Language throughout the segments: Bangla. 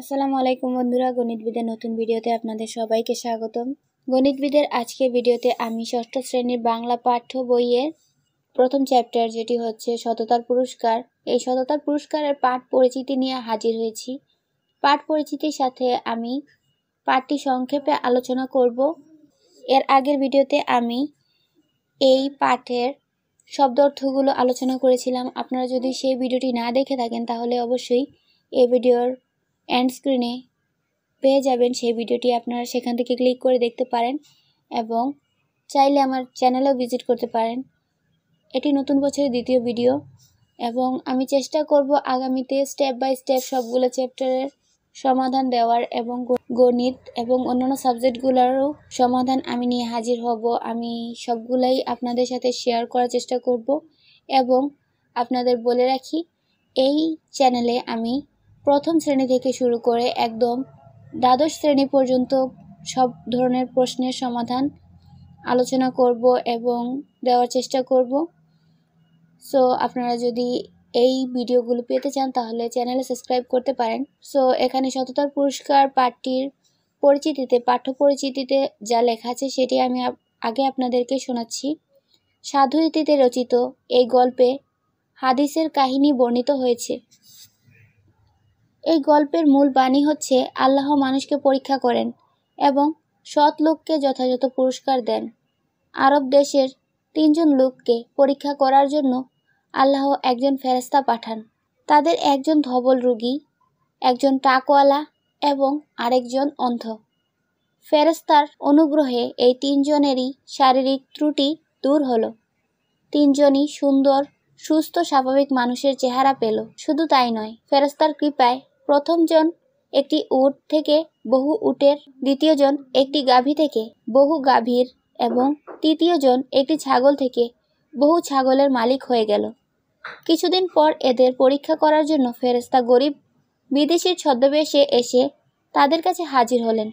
আসসালামু আলাইকুম বন্ধুরা, গণিতবিদের নতুন ভিডিওতে আপনাদের সবাইকে স্বাগতম। গণিতবিদের আজকের ভিডিওতে আমি ষষ্ঠ শ্রেণীর বাংলা পাঠ্য বইয়ের প্রথম চ্যাপ্টার, যেটি হচ্ছে সততার পুরস্কার, এই সততার পুরস্কারের পাঠ পরিচিতি নিয়ে হাজির হয়েছি। পাঠ পরিচিতির সাথে আমি পাঠটি সংক্ষেপে আলোচনা করব। এর আগের ভিডিওতে আমি এই পাঠের শব্দ অর্থগুলো আলোচনা করেছিলাম। আপনারা যদি সেই ভিডিওটি না দেখে থাকেন তাহলে অবশ্যই এই ভিডিওর এন্ড স্ক্রিনে পেয়ে যাবেন সেই ভিডিওটি, আপনারা সেখান থেকে ক্লিক করে দেখতে পারেন এবং চাইলে আমার চ্যানেলেও ভিজিট করতে পারেন। এটি নতুন বছরের দ্বিতীয় ভিডিও এবং আমি চেষ্টা করব আগামীতে স্টেপ বাই স্টেপ সবগুলো চ্যাপ্টারের সমাধান দেওয়ার এবং গণিত এবং অন্যান্য সাবজেক্টগুলোরও সমাধান আমি নিয়ে হাজির হব। আমি সবগুলাই আপনাদের সাথে শেয়ার করার চেষ্টা করব এবং আপনাদের বলে রাখি, এই চ্যানেলে আমি প্রথম শ্রেণী থেকে শুরু করে একদম দ্বাদশ শ্রেণী পর্যন্ত সব ধরনের প্রশ্নের সমাধান আলোচনা করব এবং দেওয়ার চেষ্টা করব। সো আপনারা যদি এই ভিডিওগুলো পেতে চান তাহলে চ্যানেলে সাবস্ক্রাইব করতে পারেন। সো এখানে সততার পুরস্কার পাঠটির পরিচিতিতে, পাঠ্য পরিচিতিতে যা লেখা আছে সেটি আমি আগে আপনাদেরকে শোনাচ্ছি। সাধু রীতিতে রচিত এই গল্পে হাদিসের কাহিনী বর্ণিত হয়েছে। এই গল্পের মূল বাণী হচ্ছে, আল্লাহ মানুষকে পরীক্ষা করেন এবং সৎ লোককে যথাযথ পুরস্কার দেন। আরব দেশের 3 জন লোককে পরীক্ষা করার জন্য আল্লাহ একজন ফেরেশতা পাঠান। তাদের একজন ধবল রোগী, একজন টাকওয়ালা এবং আরেকজন অন্ধ। ফেরেশতার অনুগ্রহে এই 3 জনেরই শারীরিক ত্রুটি দূর হলো। 3 জনই সুন্দর, সুস্থ, স্বাভাবিক মানুষের চেহারা পেল। শুধু তাই নয়, ফেরেশতার কৃপায় প্রথম জন একটি উট থেকে বহু উটের, দ্বিতীয় জন একটি গাভী থেকে বহু গাভীর এবং তৃতীয় জন একটি ছাগল থেকে বহু ছাগলের মালিক হয়ে গেল। কিছুদিন পর এদের পরীক্ষা করার জন্য ফেরেশতা গরিব বিদেশির ছদ্মবেশে এসে তাদের কাছে হাজির হলেন।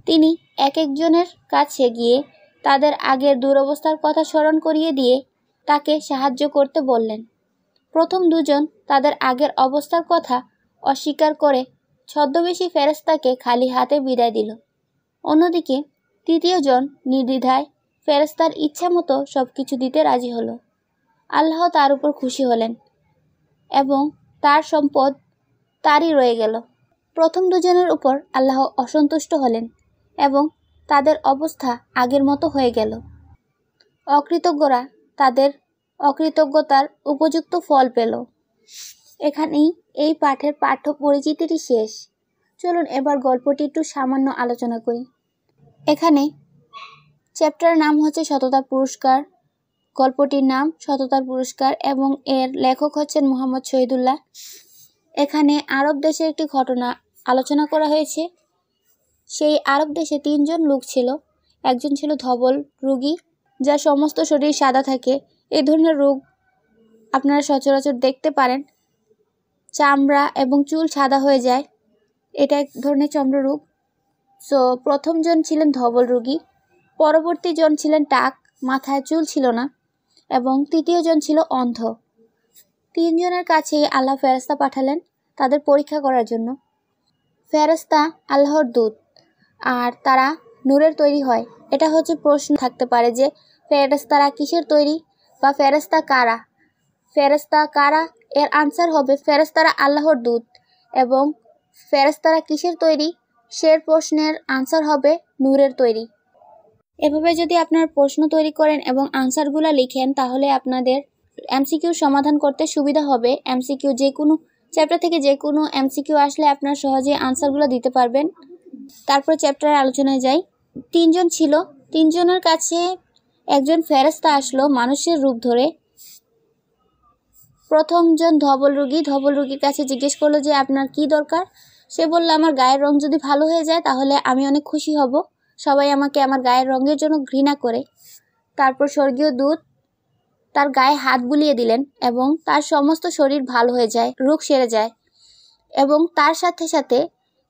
তিনি এক একজনের কাছে গিয়ে তাদের আগের দুরবস্থার কথা স্মরণ করিয়ে দিয়ে তাকে সাহায্য করতে বললেন। প্রথম 2 জন তাদের আগের অবস্থার কথা অস্বীকার করে ছদ্মবেশী ফেরেশতাকে খালি হাতে বিদায় দিল। অন্যদিকে তৃতীয় জন নির্দ্বিধায় ফেরেশতার ইচ্ছা মতো সবকিছু দিতে রাজি হলো। আল্লাহ তার উপর খুশি হলেন এবং তার সম্পদ তারই রয়ে গেল। প্রথম 2 জনের উপর আল্লাহ অসন্তুষ্ট হলেন এবং তাদের অবস্থা আগের মতো হয়ে গেল। অকৃতজ্ঞরা তাদের অকৃতজ্ঞতার উপযুক্ত ফল পেল। এখানেই এই পাঠের পাঠ্য পরিচিতিটি শেষ। চলুন এবার গল্পটি একটু সামান্য আলোচনা করি। এখানে চ্যাপ্টারের নাম হচ্ছে সততার পুরস্কার, গল্পটির নাম সততার পুরস্কার এবং এর লেখক হচ্ছেন মোহাম্মদ শহীদুল্লাহ। এখানে আরব দেশের একটি ঘটনা আলোচনা করা হয়েছে। সেই আরব দেশে 3 জন লোক ছিল। একজন ছিল ধবল রোগী, যার সমস্ত শরীর সাদা থাকে। এই ধরনের রোগ আপনারা সচরাচর দেখতে পারেন, চামড়া এবং চুল সাদা হয়ে যায়, এটা এক ধরনের চর্মরোগ। সো প্রথম জন ছিলেন ধবল রোগী, পরবর্তী জন ছিলেন টাক, মাথায় চুল ছিল না, এবং তৃতীয় জন ছিল অন্ধ। 3 জনের কাছেই আল্লাহ ফেরেশতা পাঠালেন তাদের পরীক্ষা করার জন্য। ফেরেশতা আল্লাহর দূত আর তারা নূরের তৈরি হয়। এটা হচ্ছে প্রশ্ন থাকতে পারে যে ফেরেশতারা কিসের তৈরি বা ফেরেশতা কারা। ফেরেশতা কারা এর আনসার হবে ফেরেশতারা আল্লাহর দূত, এবং ফেরেশতারা কিসের তৈরি সে প্রশ্নের আনসার হবে নূরের তৈরি। এভাবে যদি আপনারা প্রশ্ন তৈরি করেন এবং আনসারগুলো লিখেন তাহলে আপনাদের এমসিকিউ সমাধান করতে সুবিধা হবে। এমসিকিউ যে কোনো চ্যাপ্টার থেকে যে কোনো এমসিকিউ আসলে আপনারা সহজে আনসারগুলো দিতে পারবেন। তারপর চ্যাপ্টারের আলোচনায় যাই। 3 জন ছিল, 3 জনের কাছে একজন ফেরেশতা আসলো মানুষের রূপ ধরে। প্রথম জন ধবল রোগীর কাছে জিজ্ঞেস করলো যে আপনার কি দরকার। সে বলল, আমার গায়ের রং যদি ভালো হয়ে যায় তাহলে আমি অনেক খুশি হব, সবাই আমাকে আমার গায়ের রঙের জন্য ঘৃণা করে। তারপর স্বর্গীয় দূত তার গায়ে হাত বুলিয়ে দিলেন এবং তার সমস্ত শরীর ভালো হয়ে যায়, রোগ সেরে যায়। এবং তার সাথে সাথে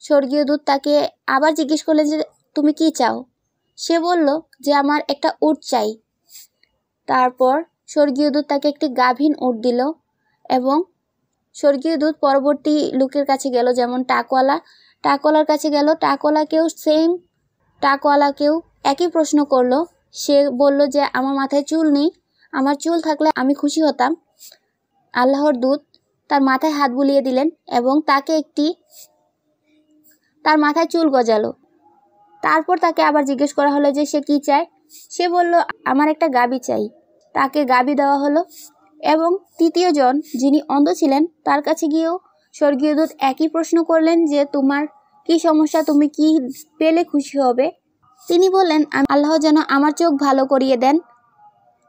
স্বর্গীয় দূত তাকে আবার জিজ্ঞেস করলেন যে তুমি কি চাও। সে বলল যে আমার একটা উট চাই। তারপর স্বর্গীয় দূত তাকে একটি গাভীন উট দিল এবং স্বর্গীয় দূত পরবর্তী লোকের কাছে গেল, যেমন টাকওয়ালার কাছে গেল। টাকওয়ালাকেও একই প্রশ্ন করলো। সে বলল যে আমার মাথায় চুল নেই, আমার চুল থাকলে আমি খুশি হতাম। আল্লাহর দূত তার মাথায় হাত বুলিয়ে দিলেন এবং তার মাথায় চুল গজালো। তারপর তাকে আবার জিজ্ঞেস করা হলো যে সে কি চায়। সে বলল আমার একটা গাভী চাই। তাকে গাভী দেওয়া হলো এবং তৃতীয় জন যিনি অন্ধ ছিলেন তার কাছে গিয়েও স্বর্গীয় দূত একই প্রশ্ন করলেন যে তোমার কি সমস্যা, তুমি কি পেলে খুশি হবে। তিনি বললেন আল্লাহ যেন আমার চোখ ভালো করিয়ে দেন,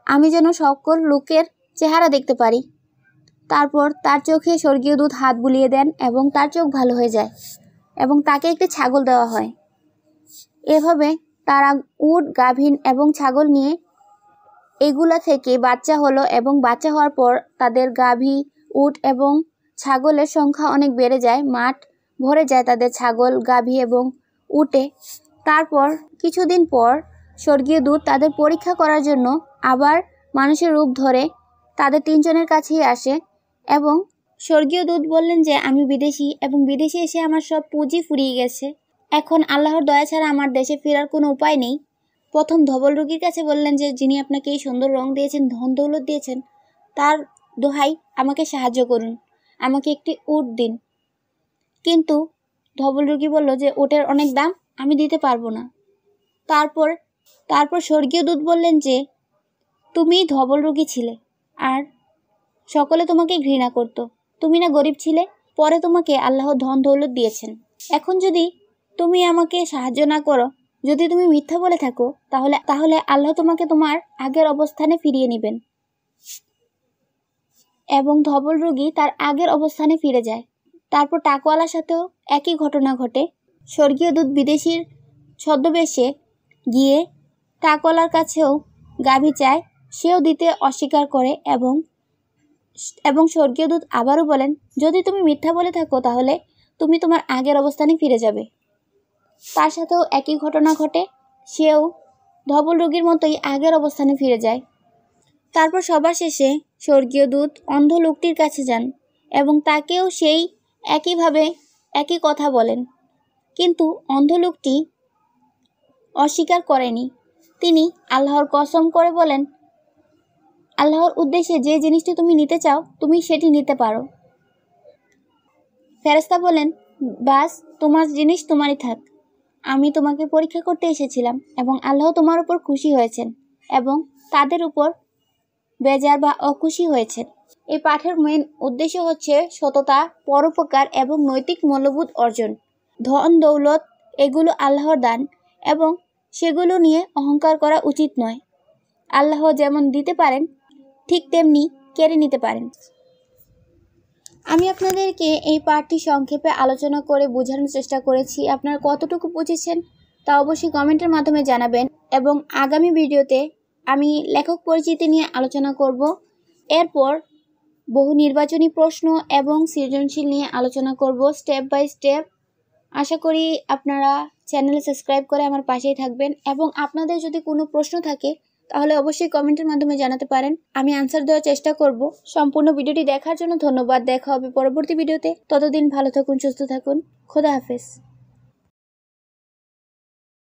আমি যেন সকল লোকের চেহারা দেখতে পারি। তারপর তার চোখে স্বর্গীয় দূত হাত বুলিয়ে দেন এবং তার চোখ ভালো হয়ে যায় এবং তাকে একটি ছাগল দেওয়া হয়। এভাবে তারা উট, গাভীন এবং ছাগল নিয়ে এগুলা থেকে বাচ্চা হলো এবং বাচ্চা হওয়ার পর তাদের গাভী, উট এবং ছাগলের সংখ্যা অনেক বেড়ে যায়। মাঠ ভরে যায় তাদের ছাগল, গাভী এবং উটে। তারপর কিছুদিন পর স্বর্গীয় দূত তাদের পরীক্ষা করার জন্য আবার মানুষের রূপ ধরে তাদের তিনজনের কাছেই আসে এবং স্বর্গীয় দূত বললেন যে আমি বিদেশি এবং বিদেশে এসে আমার সব পুঁজি ফুরিয়ে গেছে। এখন আল্লাহর দয়া ছাড়া আমার দেশে ফেরার কোনো উপায় নেই। প্রথম ধবল রোগীর কাছে বললেন যে যিনি আপনাকে এই সুন্দর রং দিয়েছেন, ধন দৌলত দিয়েছেন, তার দোহাই আমাকে সাহায্য করুন, আমাকে একটি উট দিন। কিন্তু ধবল রোগী বলল যে উটের অনেক দাম, আমি দিতে পারবো না। তারপর স্বর্গীয় দূত বললেন যে তুমি ধবল রোগী ছিলে আর সকলে তোমাকে ঘৃণা করত, তুমি না গরিব ছিলে, পরে তোমাকে আল্লাহ ধন দৌলত দিয়েছেন। এখন যদি তুমি আমাকে সাহায্য না করো, যদি তুমি মিথ্যা বলে থাকো, তাহলে আল্লাহ তোমাকে তোমার আগের অবস্থানে ফিরিয়ে নেবেন। এবং ধবল রোগী তার আগের অবস্থানে ফিরে যায়। তারপর টাকওয়ালার সাথেও একই ঘটনা ঘটে। স্বর্গীয় দূত বিদেশির ছদ্মবেশে গিয়ে টাকওয়ালার কাছেও গাভী চায়, সেও দিতে অস্বীকার করে এবং স্বর্গীয় দূত আবারও বলেন যদি তুমি মিথ্যা বলে থাকো তাহলে তুমি তোমার আগের অবস্থানে ফিরে যাবে। তার সাথেও একই ঘটনা ঘটে, সেও ধবল রোগীর মতোই আগের অবস্থানে ফিরে যায়। তারপর সবার শেষে স্বর্গীয় দূত অন্ধ লোকটির কাছে যান এবং তাকেও সেই একইভাবে একই কথা বলেন, কিন্তু অন্ধ লোকটি অস্বীকার করেনি। তিনি আল্লাহর কসম করে বলেন আল্লাহর উদ্দেশ্যে যে জিনিসটি তুমি নিতে চাও তুমি সেটি নিতে পারো। ফেরেশতা বলেন বাস তোমার জিনিস তোমারই থাক, আমি তোমাকে পরীক্ষা করতে এসেছিলাম এবং আল্লাহ তোমার উপর খুশি হয়েছেন এবং তাদের উপর বেজার বা অখুশি হয়েছেন। এই পাঠের মেন উদ্দেশ্য হচ্ছে সততা, পরোপকার এবং নৈতিক মূল্যবোধ অর্জন। ধন দৌলত এগুলো আল্লাহর দান এবং সেগুলো নিয়ে অহংকার করা উচিত নয়। আল্লাহ যেমন দিতে পারেন ঠিক তেমনি কেড়ে নিতে পারেন। আমি আপনাদেরকে এই পাঠটি সংক্ষেপে আলোচনা করে বোঝানোর চেষ্টা করেছি। আপনারা কতটুকু বুঝেছেন তা অবশ্যই কমেন্টের মাধ্যমে জানাবেন এবং আগামী ভিডিওতে আমি লেখক পরিচিতি নিয়ে আলোচনা করব। এরপর বহু নির্বাচনী প্রশ্ন এবং সৃজনশীল নিয়ে আলোচনা করব স্টেপ বাই স্টেপ। আশা করি আপনারা চ্যানেলে সাবস্ক্রাইব করে আমার পাশেই থাকবেন এবং আপনাদের যদি কোনো প্রশ্ন থাকে তাহলে অবশ্যই কমেন্টের মাধ্যমে জানাতে পারেন, আমি আনসার দেওয়ার চেষ্টা করব। সম্পূর্ণ ভিডিওটি দেখার জন্য ধন্যবাদ। দেখা হবে পরবর্তী ভিডিওতে। ততদিন ভালো থাকুন, সুস্থ থাকুন। খোদা হাফেজ।